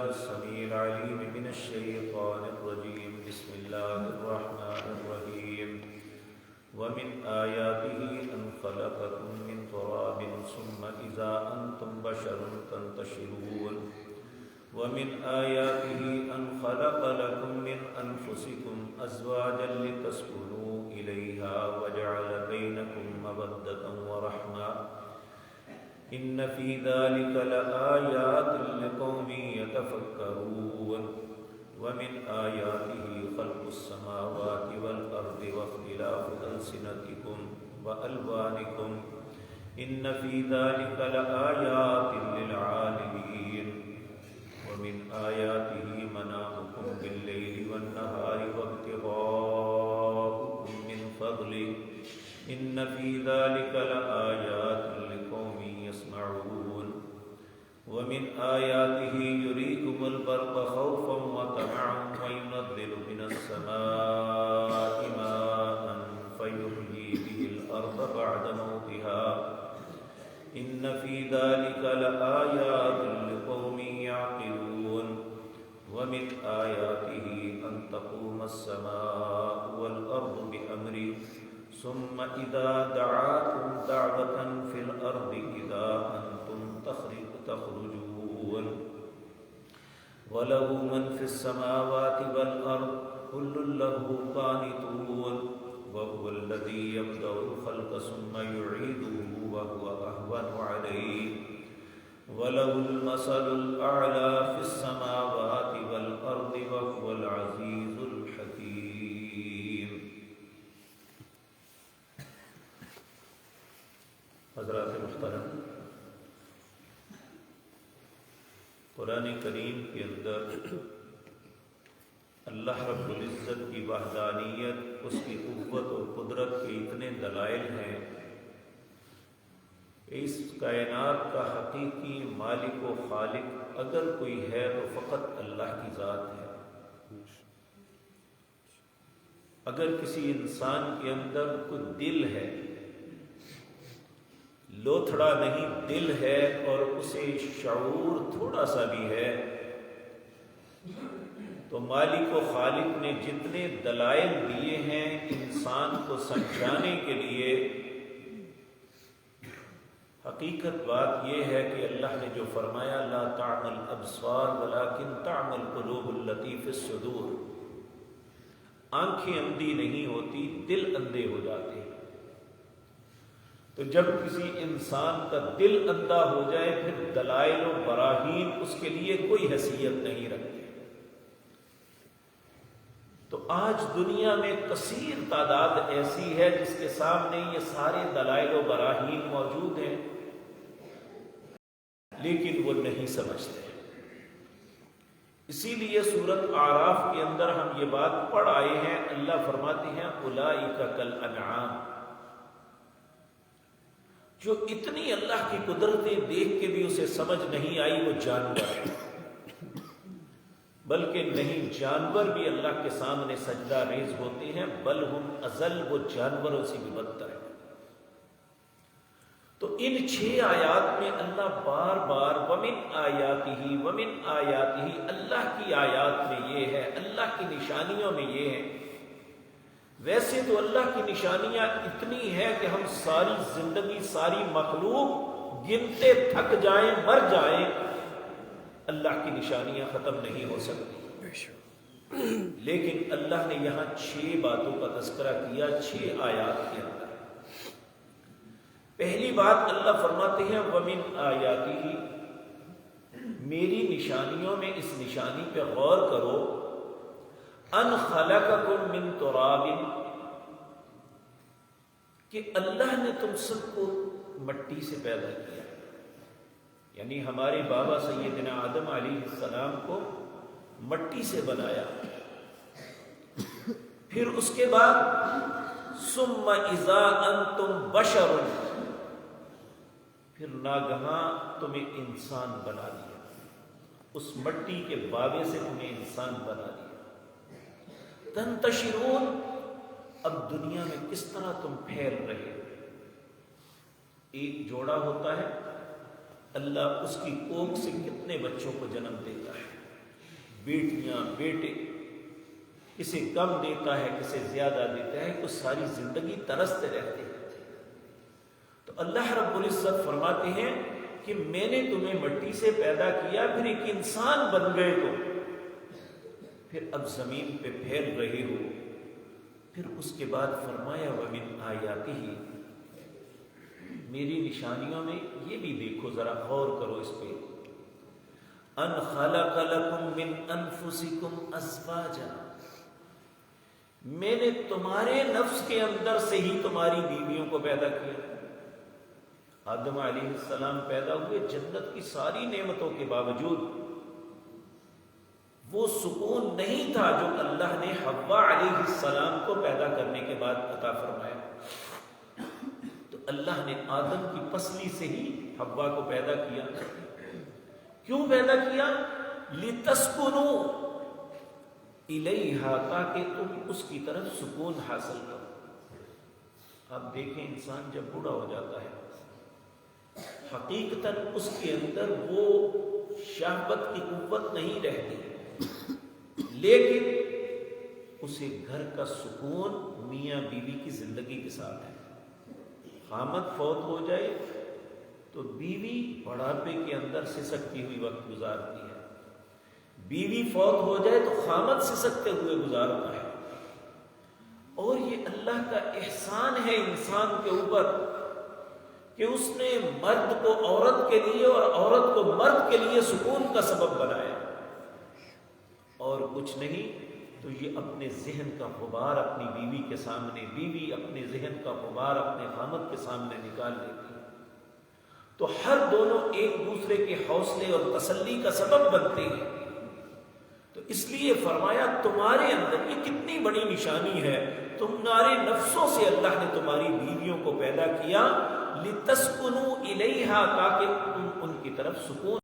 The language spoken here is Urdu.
السميع العليم من الشيطان الرجيم بسم الله الرحمن الرحيم ومن آياته أن خلقكم من تراب ثم إذا أنتم بشر تنتشرون ومن آياته أن خلق لكم من أنفسكم أزواجا لتسكنوا إليها وجعل بينكم مودة ورحمة إن في ذلك لآيات لقوم يتفكرون ومن آياته خلق السماوات والأرض واختلاف ألسنتكم وألوانكم إن في ذلك لآيات للعالمين ومن آياته منامكم بالليل والنهار وابتغاؤكم من فضله إن في ذلك لآيات لقوم يسمعون ومن آياته يريكم البرق خوفا وطمعا وينزل من السماء ماء فيحيي به الأرض بعد موتها إن في ذلك لآيات لقوم يعقلون ومن آياته أن تقوم السماء والأرض بأمره ثم إذا دعاكم دعوة في الأرض إذا أنتم تخرجون وله من في السماوات والأرض كل له قانتون وهو الذي يبدأ الخلق ثم يعيده وهو أهون عليه وله المثل الأعلى في السماوات والأرض وهو العزيز الحكيم. حضرات محترم، قرآن کریم کے اندر اللہ رب العزت کی وحدانیت، اس کی قوت اور قدرت کے اتنے دلائل ہیں. اس کائنات کا حقیقی مالک و خالق اگر کوئی ہے تو فقط اللہ کی ذات ہے. اگر کسی انسان کے اندر کوئی دل ہے، لوتھڑا نہیں دل ہے، اور اسے شعور تھوڑا سا بھی ہے، تو مالک و خالق نے جتنے دلائل دیے ہیں انسان کو سمجھانے کے لیے، حقیقت بات یہ ہے کہ اللہ نے جو فرمایا لا تعمل ابصار ولکن تعمل قلوب التی فی الصدور، آنکھیں اندھی نہیں ہوتی، دل اندھے ہو جاتے ہیں. تو جب کسی انسان کا دل اندھا ہو جائے پھر دلائل و براہین اس کے لیے کوئی حیثیت نہیں رکھتے. تو آج دنیا میں کثیر تعداد ایسی ہے جس کے سامنے یہ سارے دلائل و براہین موجود ہیں، لیکن وہ نہیں سمجھتے. اسی لیے سورۃ اعراف کے اندر ہم یہ بات پڑھ آئے ہیں، اللہ فرماتے ہیں اولئک کالانعام، جو اتنی اللہ کی قدرتیں دیکھ کے بھی اسے سمجھ نہیں آئی وہ جانور ہے. بلکہ نہیں، جانور بھی اللہ کے سامنے سجدہ ریز ہوتے ہیں، بل ہم اضل، وہ جانوروں سے بھی بدتر ہے. تو ان 6 آیات میں اللہ بار بار ومن آیاتہ ومن آیاتہ، اللہ کی آیات میں یہ ہے، اللہ کی نشانیوں میں یہ ہے. ویسے تو اللہ کی نشانیاں اتنی ہیں کہ ہم ساری زندگی، ساری مخلوق گنتے تھک جائیں، مر جائیں، اللہ کی نشانیاں ختم نہیں ہو سکتی. لیکن اللہ نے یہاں 6 باتوں کا تذکرہ کیا 6 آیات کے اندر. پہلی بات اللہ فرماتے ہیں ومن آیاتہ، میری نشانیوں میں اس نشانی پہ غور کرو، ان خلقکم من تراب، کہ اللہ نے تم سب کو مٹی سے پیدا کیا. یعنی ہمارے بابا سیدنا آدم علیہ السلام کو مٹی سے بنایا. پھر اس کے بعد ثم اذا انتم بشر، پھر ناگہاں تمہیں انسان بنا دیا، اس مٹی کے بابے سے تمہیں انسان بنا دیا. تنتشرون، اب دنیا میں کس طرح تم پھیل رہے. ایک جوڑا ہوتا ہے، اللہ اس کی کوکھ سے کتنے بچوں کو جنم دیتا ہے. بیٹیاں بیٹے، کسے کم دیتا ہے کسے زیادہ دیتا ہے، کچھ ساری زندگی ترستے رہتے ہیں۔ تو اللہ رب العزت فرماتے ہیں کہ میں نے تمہیں مٹی سے پیدا کیا، پھر ایک انسان بن گئے تو پھر اب زمین پہ پھیل رہے ہو۔ پھر اس کے بعد فرمایا وَمِنْ آیَاتِهِ، میری نشانیوں میں یہ بھی دیکھو، ذرا غور کرو اس پہ، ان خلق لکم من انفسکم ازواجا، میں نے تمہارے نفس کے اندر سے ہی تمہاری بیویوں کو پیدا کیا۔ آدم علیہ السلام پیدا ہوئے جنت کی ساری نعمتوں کے باوجود، وہ سکون نہیں تھا جو اللہ نے حوا علیہ السلام کو پیدا کرنے کے بعد عطا فرمایا۔ تو اللہ نے آدم کی پسلی سے ہی حوا کو پیدا کیا۔ کیوں پیدا کیا؟ لِتَسْكُنُوا الیہا، تاکہ تم اس کی طرف سکون حاصل کرو۔ آپ دیکھیں انسان جب بوڑھا ہو جاتا ہے، حقیقتاً اس کے اندر وہ شہوت کی قوت نہیں رہتی، لیکن اسے گھر کا سکون میاں بیوی کی زندگی کے ساتھ ہے۔ خامد فوت ہو جائے تو بیوی بڑھاپے کے اندر سسکتی ہوئی وقت گزارتی ہے، بیوی فوت ہو جائے تو خامد سسکتے ہوئے گزارتا ہے۔ اور یہ اللہ کا احسان ہے انسان کے اوپر کہ اس نے مرد کو عورت کے لیے اور عورت کو مرد کے لیے سکون کا سبب بنایا، اور کچھ نہیں تو یہ اپنے ذہن کا غبار اپنی بیوی کے سامنے، بیوی اپنے ذہن کا غبار اپنے خامد کے سامنے نکال لیتی ہے، تو ہر دونوں ایک دوسرے کے حوصلے اور تسلی کا سبب بنتے ہیں۔ تو اس لیے فرمایا تمہارے اندر یہ کتنی بڑی نشانی ہے، تمہارے نفسوں سے اللہ نے تمہاری بیویوں کو پیدا کیا، لِتَسْكُنُوا إِلَيْهَا، تاکہ تم ان کی طرف سکون